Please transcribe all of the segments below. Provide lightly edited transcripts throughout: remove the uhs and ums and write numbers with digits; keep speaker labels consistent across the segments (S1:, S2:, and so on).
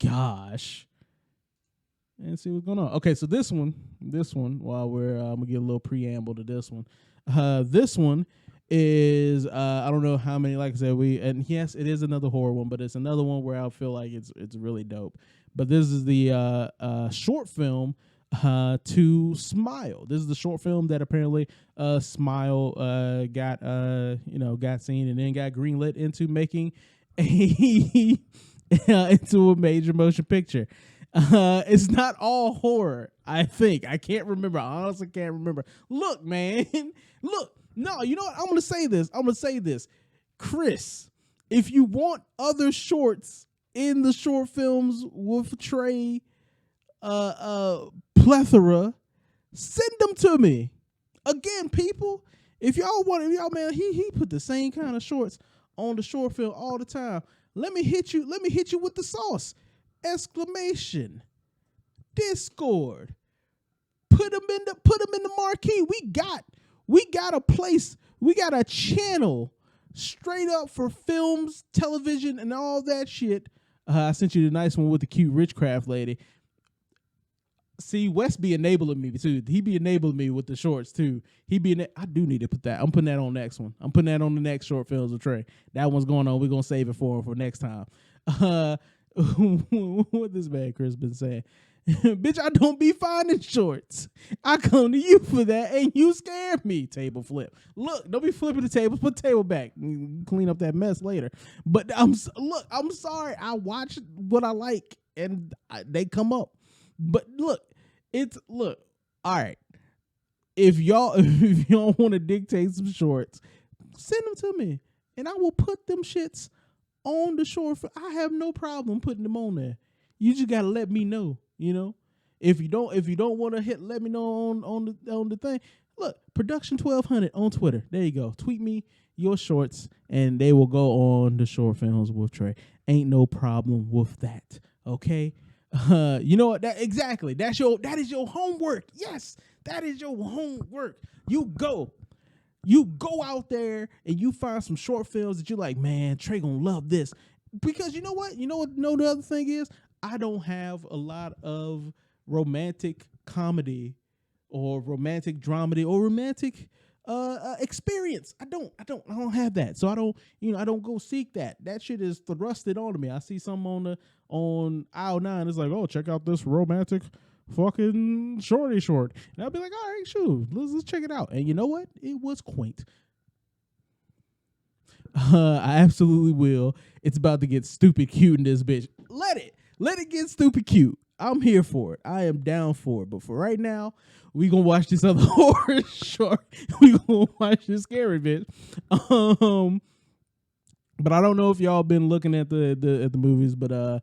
S1: gosh. And see what's going on. Okay, so this one, while we're I'm gonna get a little preamble to this one. This one is I don't know how many. Like I said, and yes, it is another horror one, but it's another one where I feel like it's really dope. But this is the short film to Smile. This is the short film that apparently Smile got seen and then got greenlit into making a into a major motion picture. It's not all horror, I think. I can't remember. I honestly can't remember. Look, man. Look. No, you know what? I'm going to say this. Chris, if you want other shorts in the short films with Trae plethora, send them to me. Again, people, if y'all man, he put the same kind of shorts on the short film all the time. Let me hit you with the sauce. Exclamation. Discord. Put them in the marquee. We got a place. We got a channel straight up for films, television, and all that shit. I sent you the nice one with the cute Richcraft lady. See, Wes be enabling me too. He be enabling me with the shorts too. I do need to put that. I'm putting that on next one. I'm putting that on the next short films with Trae. That one's going on. We're gonna save it for next time. What this man Chris been saying? Bitch, I don't be finding shorts. I come to you for that, and you scared me. Table flip. Look, don't be flipping the tables. Put the table back. Clean up that mess later. But I'm sorry. I watch what I like, and they come up. But look, all right. If y'all want to dictate some shorts, send them to me, and I will put them shits on the short. I have no problem putting them on there. You just gotta let me know. You know, if you don't want to let me know on the thing. Look, Production 1200 on Twitter. There you go. Tweet me your shorts, and they will go on the short films with Trae. Ain't no problem with that. Okay. You know what? That is your homework. Yes, that is your homework. You go out there and you find some short films that you're like, man, Trae gonna love this. Because you know what? No, the other thing is, I don't have a lot of romantic comedy or romantic dramedy or romantic experience. I don't have that. So I don't go seek that. That shit is thrusted onto me. I see something on aisle 9. It's like, oh, check out this romantic fucking short. And I'll be like, all right, sure, let's check it out. And you know what? It was quaint. I absolutely will. It's about to get stupid cute in this bitch. Let it get stupid cute. I'm here for it. I am down for it. But for right now, we gonna watch this other horror short. We gonna watch this scary bitch. But I don't know if y'all been looking at the movies, but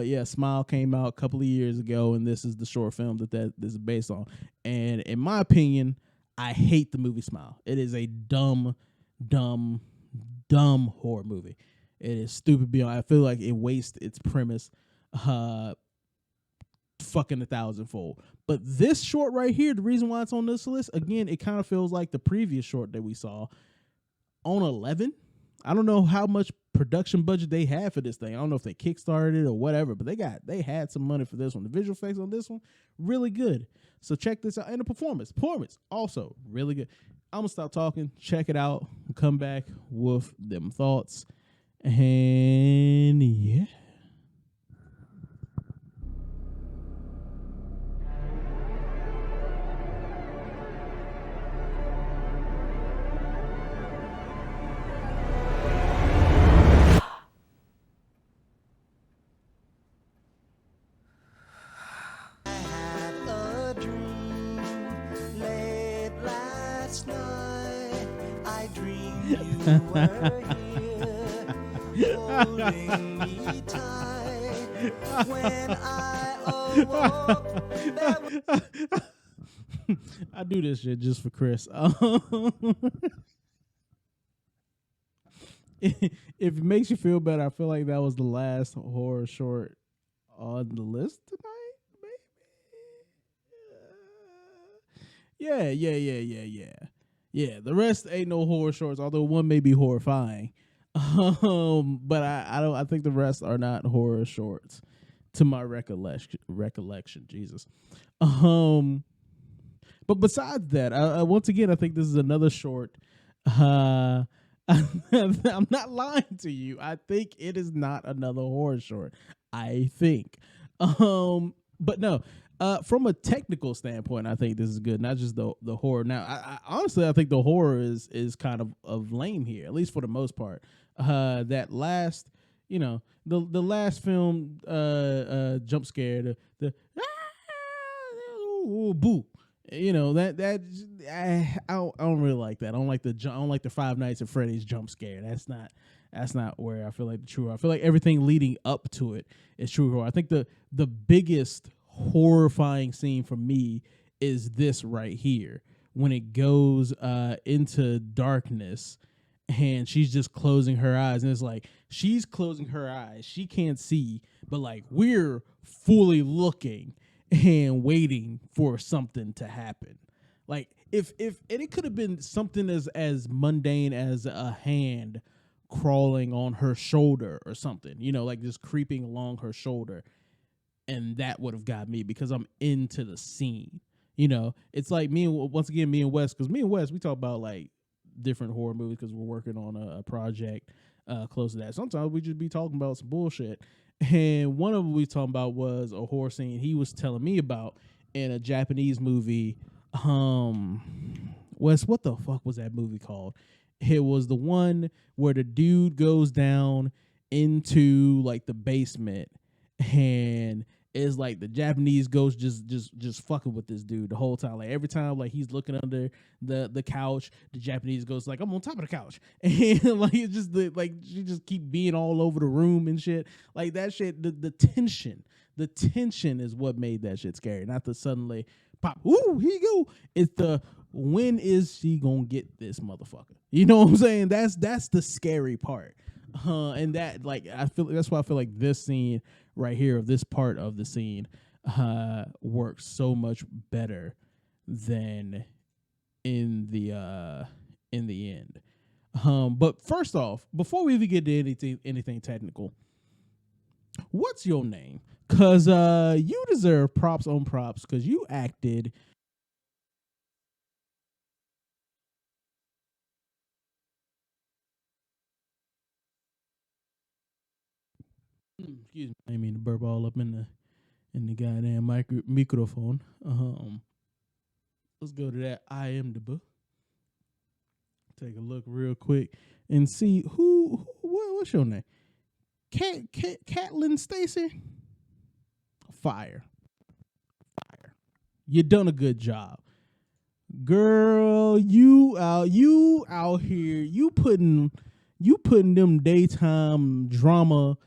S1: yeah, Smile came out a couple of years ago, and this is the short film that this is based on. And in my opinion, I hate the movie Smile. It is a dumb horror movie. It is stupid beyond. I feel like it wastes its premise fucking 1,000-fold. But this short right here, the reason why it's on this list, again, it kind of feels like the previous short that we saw on 11. I don't know how much production budget they had for this thing. I don't know if they kickstarted it or whatever, but they had some money for this one. The visual effects on this one, really good. So check this out. And the performance also really good. I'm gonna stop talking, check it out, come back with them thoughts. And yeah.
S2: Holding me tight when I awoke.
S1: I do this shit just for Chris. If it makes you feel better, I feel like that was the last horror short on the list tonight. Maybe. Yeah, the rest ain't no horror shorts, although one may be horrifying. But I think the rest are not horror shorts. to my recollection. Jesus. Um, but besides that, once again, I think this is another short. Uh, I'm not lying to you. I think it is not another horror short. I think. But no. From a technical standpoint, I think this is good. Not just the horror. Now, I honestly, I think the horror is kind of lame here, at least for the most part. That last, the last film, jump scare, the boo. I don't really like that. I don't like the Five Nights at Freddy's jump scare. That's not where I feel like the true horror. I feel like everything leading up to it is true horror. I think the biggest horrifying scene for me is this right here, when it goes into darkness and she's just closing her eyes, and it's like she's closing her eyes, she can't see, but like we're fully looking and waiting for something to happen. Like if and it could have been something as mundane as a hand crawling on her shoulder or something, like just creeping along her shoulder, and that would have got me because I'm into the scene. It's like me and Wes, because me and Wes, we talk about like different horror movies because we're working on a project close to that. Sometimes we just be talking about some bullshit. And one of them we talking about was a horror scene he was telling me about in a Japanese movie. Wes, what the fuck was that movie called? It was the one where the dude goes down into like the basement, and it's like the Japanese ghost just fucking with this dude the whole time. Like every time like he's looking under the couch, the Japanese ghost like, I'm on top of the couch. And like it's just she just keep being all over the room and shit. Like that shit, the tension. The tension is what made that shit scary. Not the suddenly pop, ooh, here you go. It's the when is she gonna get this motherfucker? You know what I'm saying? That's the scary part. And that like that's why I feel like this scene right here of this part of the scene works so much better than in the end. But first off, before we even get to anything technical, what's your name? Cause you deserve props on props because you acted. Excuse me, I didn't mean to burp all up in the goddamn microphone. Let's go to that. I am the book. Take a look real quick and see what's your name? Catlin Stacy. Fire. You done a good job, girl. You out here. You putting them daytime drama.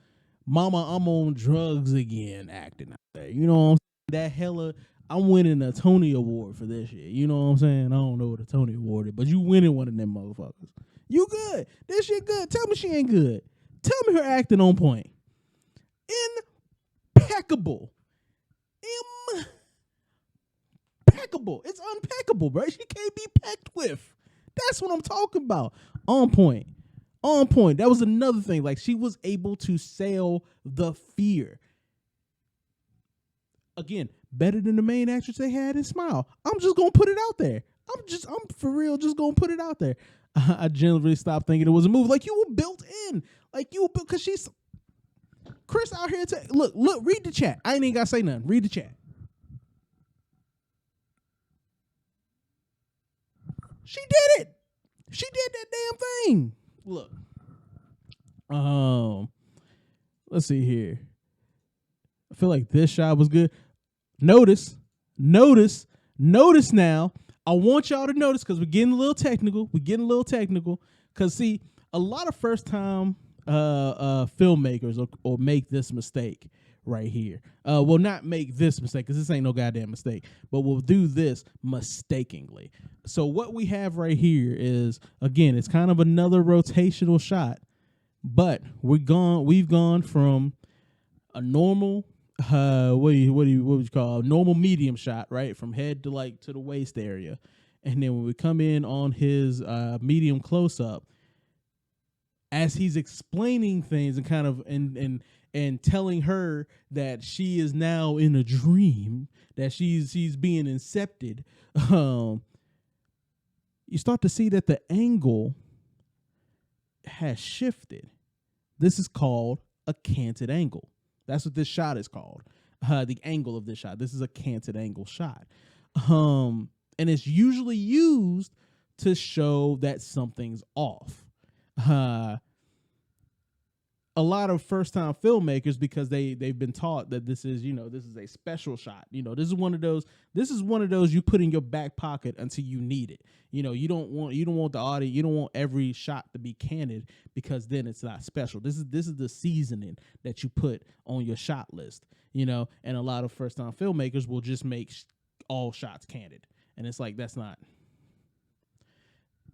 S1: Mama, I'm on drugs again. Acting out there. You know what I'm saying? That hella. I'm winning a Tony Award for this shit. You know what I'm saying? I don't know what a Tony Award is, but you winning one of them motherfuckers. You good. This shit good. Tell me she ain't good. Tell me her acting on point. Impeccable. Impeccable. It's unpeccable, bro. She can't be pecked with. That's what I'm talking about. On point. On point. That was another thing. Like she was able to sell the fear. Again, better than the main actress they had in Smile. I'm just gonna put it out there. I'm for real just gonna put it out there. I generally stopped thinking it was a movie. Like you were built in. Like you were built because she's Chris out here. Look, read the chat. I ain't even gotta say nothing. Read the chat. She did it. She did that damn thing. Look. Let's see here. I feel like this shot was good. Notice now. I want y'all to notice because we're getting a little technical. Because see, a lot of first time filmmakers or make this mistake right here. Will not make this mistake because this ain't no goddamn mistake, but we'll do this mistakenly. So what we have right here is, again, it's kind of another rotational shot, but we've gone from a normal what would you call a normal medium shot, right, from head to the waist area, and then when we come in on his medium close up, as he's explaining things and kind of and and telling her that she is now in a dream, that she's being incepted. You start to see that the angle has shifted. This is called a canted angle. That's what this shot is called. The angle of this shot. This is a canted angle shot. And it's usually used to show that something's off. A lot of first-time filmmakers, because they've been taught that this is a special shot. This is one of those you put in your back pocket until you need it. You don't want the audience, you don't want every shot to be candid, because then it's not special. This is the seasoning that you put on your shot list. And a lot of first-time filmmakers will just make all shots candid, and it's like, that's not.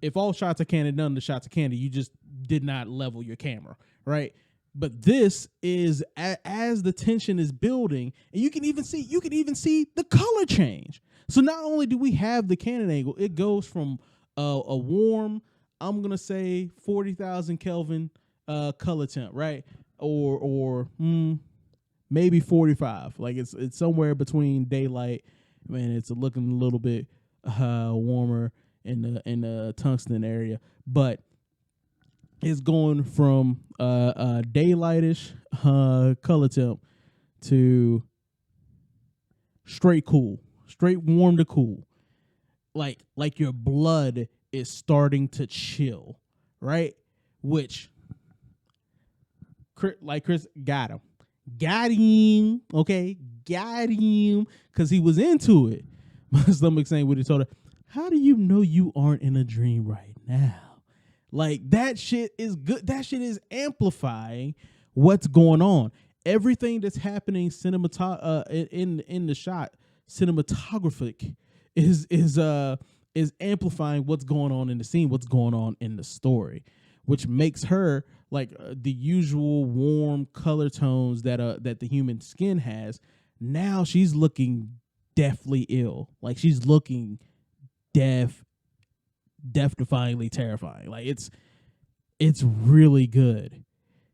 S1: If all shots are candid, none of the shots are candid. You just did not level your camera, right? But this is as the tension is building, and you can even see the color change. So not only do we have the candid angle, it goes from a warm, I'm gonna say 40,000 Kelvin color temp, right? Or maybe 45. Like it's somewhere between daylight, man. It's looking a little bit warmer in the tungsten area, but it's going from daylightish color temp to straight cool, straight warm to cool, like your blood is starting to chill, right? Which, like Chris got him, okay, because he was into it. My stomach saying what he told her. How do you know you aren't in a dream right now? Like, that shit is good. That shit is amplifying what's going on. Everything that's happening in the shot, cinematographic, is amplifying what's going on in the scene, what's going on in the story, which makes her like the usual warm color tones that the human skin has. Now she's looking deathly ill. Like, she's looking death-defyingly terrifying. Like, it's really good.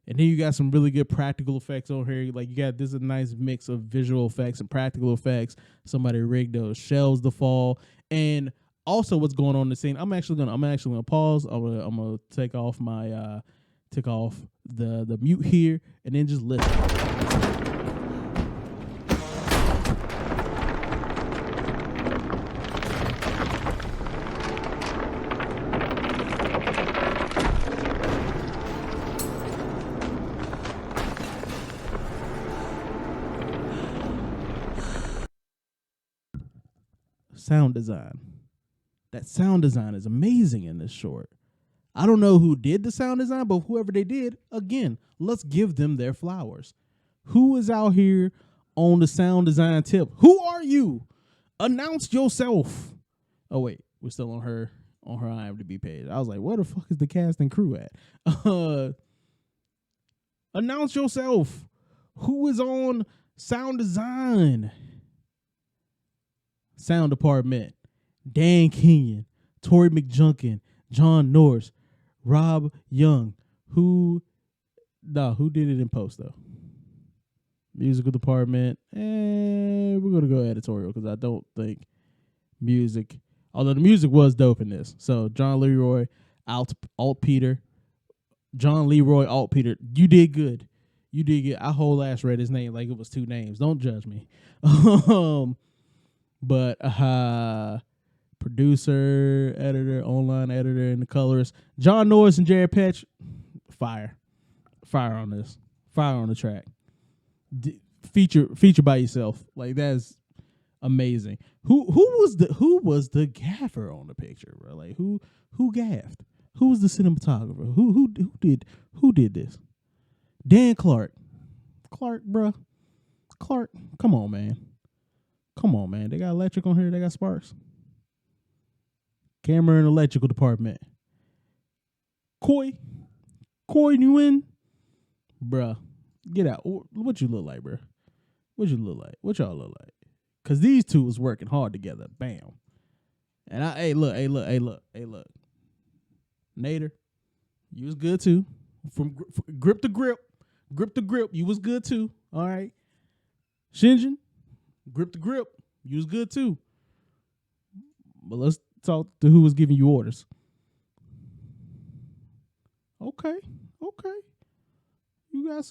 S1: And then you got some really good practical effects on here. Like, you got this a nice mix of visual effects and practical effects. Somebody rigged those shells to fall, and also what's going on in the scene. I'm actually gonna pause. I'm gonna take off the mute here, and then just listen. Sound design. That sound design is amazing in this short. I don't know who did the sound design, but whoever they did, again, let's give them their flowers. Who is out here on the sound design tip? Who are you? Announce yourself. Oh wait, we're still on her IMDb page. I was like, where the fuck is the cast and crew at? Announce yourself. Who is on sound design? Sound department: Dan Kenyon, Tori McJunkin, John Norris, Rob Young. Who did it in post though? Musical department, and we're gonna go editorial because I don't think music. Although the music was dope in this. So John Leroy, Alt Peter, John Leroy, Alt Peter. You did good. You did good. I whole ass read his name like it was two names. Don't judge me. But producer, editor, online editor, and the colorist, John Norris and Jared Petch, fire on this, fire on the track. Feature by yourself, like that's amazing. Who was the gaffer on the picture, bro? Like who gaffed? Who was the cinematographer? Who did this? Dan Clark, bro. Clark, come on, man. They got electric on here. They got sparks. Camera and electrical department. Coy Nguyen, bruh, get out. What you look like, bruh? What you look like? What y'all look like? Cause these two was working hard together. Bam. And hey look. Nader, you was good too. From grip to grip. Grip the grip, you was good too. All right. Shinjin, grip the grip, you was good too. But let's talk to who was giving you orders. Okay. You got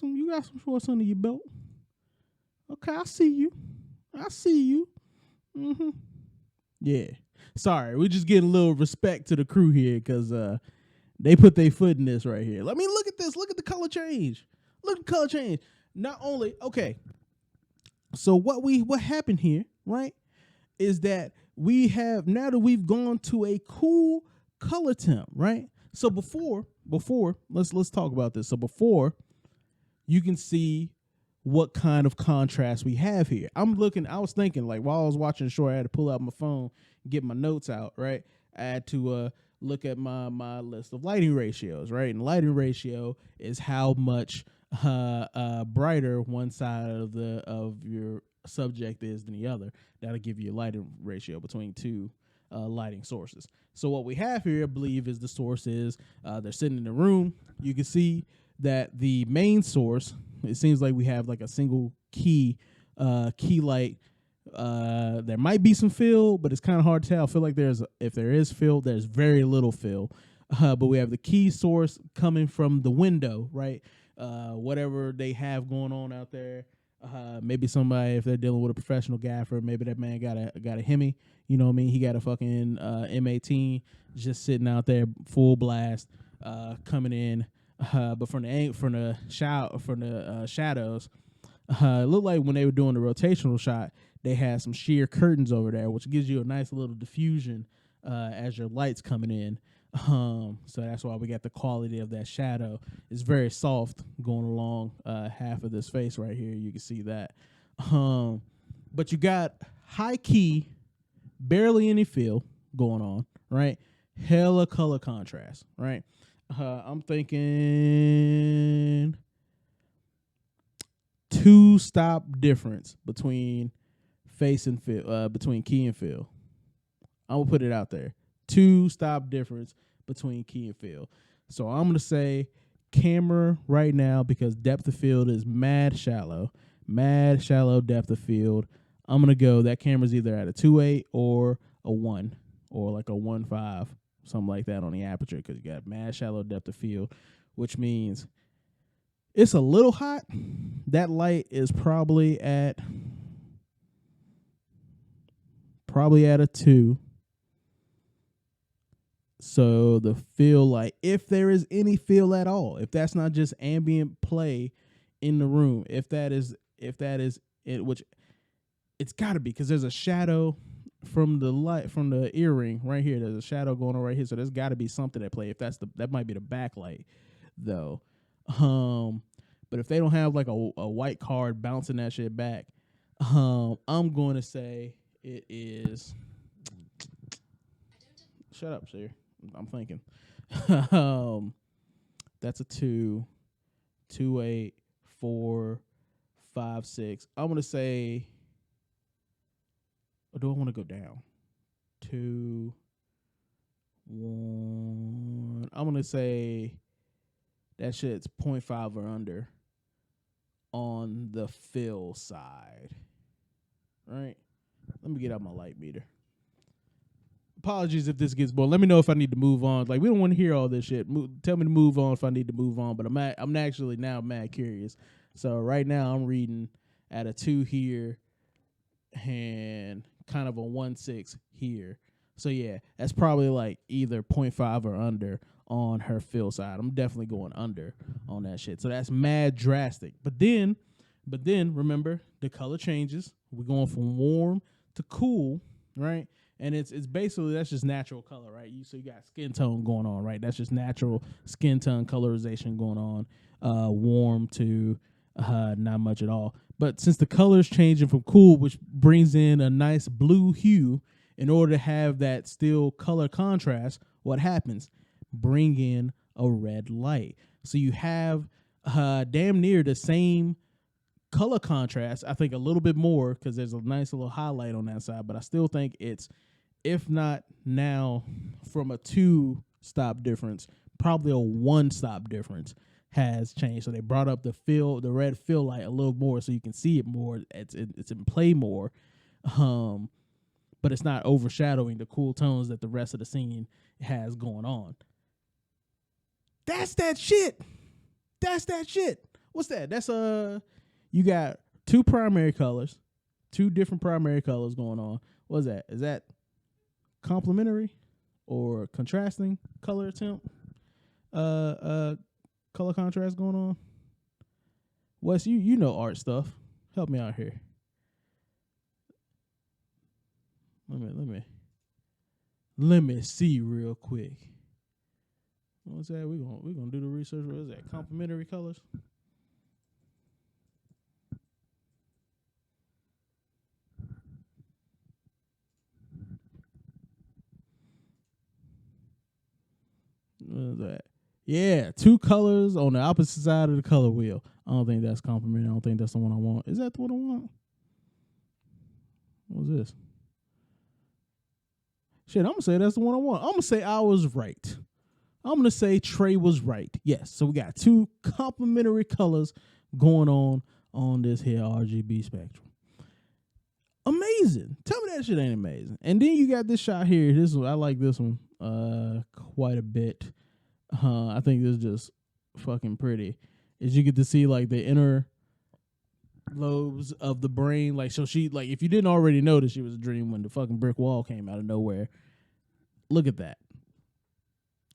S1: some shorts under your belt. Okay, I see you. Mm-hmm. Yeah. Sorry, we're just getting a little respect to the crew here because they put their foot in this right here. Let me look at this. Look at the color change. Not only, okay. So what happened here, right, is that we have, now that we've gone to a cool color temp, right? So before, let's talk about this. So before, you can see what kind of contrast we have here. I was thinking, like, while I was watching the show, I had to pull out my phone, get my notes out, right? I had to look at my list of lighting ratios, right? And lighting ratio is how much brighter one side of your subject is than the other. That'll give you a lighting ratio between two lighting sources. So what we have here, I believe, is the source is they're sitting in the room. You can see that the main source, it seems like we have like a single key light. There might be some fill, but it's kind of hard to tell. I feel like if there is fill, there's very little fill. But we have the key source coming from the window, right? Whatever they have going on out there. Maybe somebody, if they're dealing with a professional gaffer, maybe that man got a Hemi. You know what I mean? He got a fucking M18 just sitting out there full blast, coming in. But from the shadows, it looked like when they were doing the rotational shot, they had some sheer curtains over there, which gives you a nice little diffusion as your light's coming in. So that's why we got the quality of that shadow. It's very soft going along half of this face right here. You can see that. But you got high key, barely any fill going on, right? Hella color contrast, right? I'm thinking 2-stop difference between face and fill, between key and fill. I'm gonna put it out there. 2-stop difference between key and fill. So I'm gonna say camera right now, because depth of field is mad shallow depth of field. I'm gonna go, that camera's either at a 2.8 or a 1 or like a 1.5, something like that on the aperture, because you got mad shallow depth of field, which means it's a little hot. That light is probably at a 2. So the feel, like, if there is any feel at all, if that's not just ambient play in the room, if that is it, which it's got to be, because there's a shadow from the light, from the earring right here. There's a shadow going on right here, so there's got to be something at play. If that might be the backlight, though. But if they don't have like a white card bouncing that shit back, I'm going to say it is. Shut up, sir. I'm thinking. That's a 2, 2.8, 4, 5, 6. I'm gonna say. Or do I want to go down? 2, 1. I'm gonna say that shit's 0.5 or under on the fill side. Right? Let me get out my light meter. Apologies if this gets boring. Let me know if I need to move on. Like, we don't want to hear all this shit. Tell me to move on if I need to move on. But I'm actually now mad curious. So right now I'm reading at a 2 here and kind of a 1.6 here. So yeah, that's probably like either 0.5 or under on her fill side. I'm definitely going under on that shit. So that's mad drastic. But then remember, the color changes. We're going from warm to cool, right? And it's basically, that's just natural color, right? So you got skin tone going on, right? That's just natural skin tone colorization going on. Warm to not much at all. But since the color's changing from cool, which brings in a nice blue hue, in order to have that still color contrast, what happens? Bring in a red light. So you have damn near the same color contrast. I think a little bit more, because there's a nice little highlight on that side, but I still think it's, if not now from a 2-stop difference, probably a 1-stop difference has changed. So they brought up the red fill light a little more, so you can see it more. It's in play more, but it's not overshadowing the cool tones that the rest of the scene has going on. That's that shit. That's that shit. What's that? That's you got two different primary colors going on. What's that? Is that complementary or contrasting color attempt? Color contrast going on. Wes, you know art stuff. Help me out here. Let me see real quick. What's that? We're gonna do the research. What is that? Complementary colors. What is that? Yeah, two colors on the opposite side of the color wheel. I don't think that's complementary. I don't think that's the one I want. Is that the one I want? What's this? Shit, I'm gonna say that's the one I want. I'm gonna say I was right. I'm gonna say Trae was right. Yes. So we got two complementary colors going on this here RGB spectrum. Amazing. Tell me that shit ain't amazing. And then you got this shot here. This one, I like this one quite a bit. I think this is just fucking pretty. Is you get to see like the inner lobes of the brain. Like, so she, like, if you didn't already notice, she was a dream when the fucking brick wall came out of nowhere. Look at that.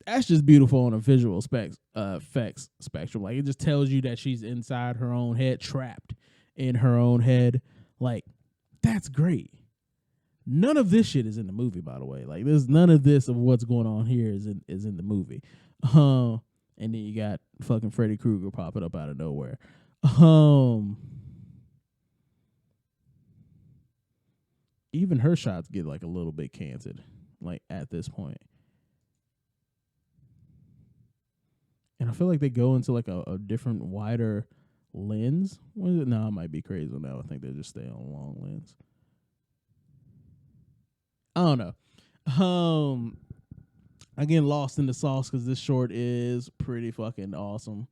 S1: That's just beautiful on a visual effects spectrum. Like, it just tells you that she's inside her own head, trapped in her own head. Like, that's great. None of this shit is in the movie, by the way. Like, there's none of this of what's going on here is in the movie. And then you got fucking Freddy Krueger popping up out of nowhere. Even her shots get like a little bit canted, like at this point. And I feel like they go into like a different, wider lens. No, I might be crazy on that. I think they just stay on a long lens. I don't know. I get lost in the sauce because this short is pretty fucking awesome.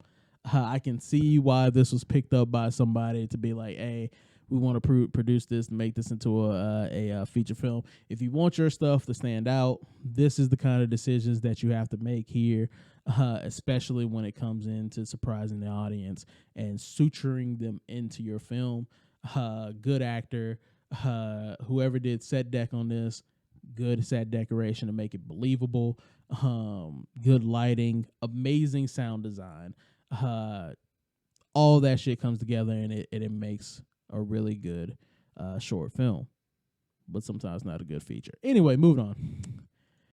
S1: I can see why this was picked up by somebody to be like, hey, we want to produce this and make this into a feature film. If you want your stuff to stand out, this is the kind of decisions that you have to make here, especially when it comes into surprising the audience and suturing them into your film. Good actor, whoever did set deck on this, good set decoration to make it believable, good lighting, amazing sound design. All that shit comes together and it makes a really good short film, but sometimes not a good feature. Anyway, moving on.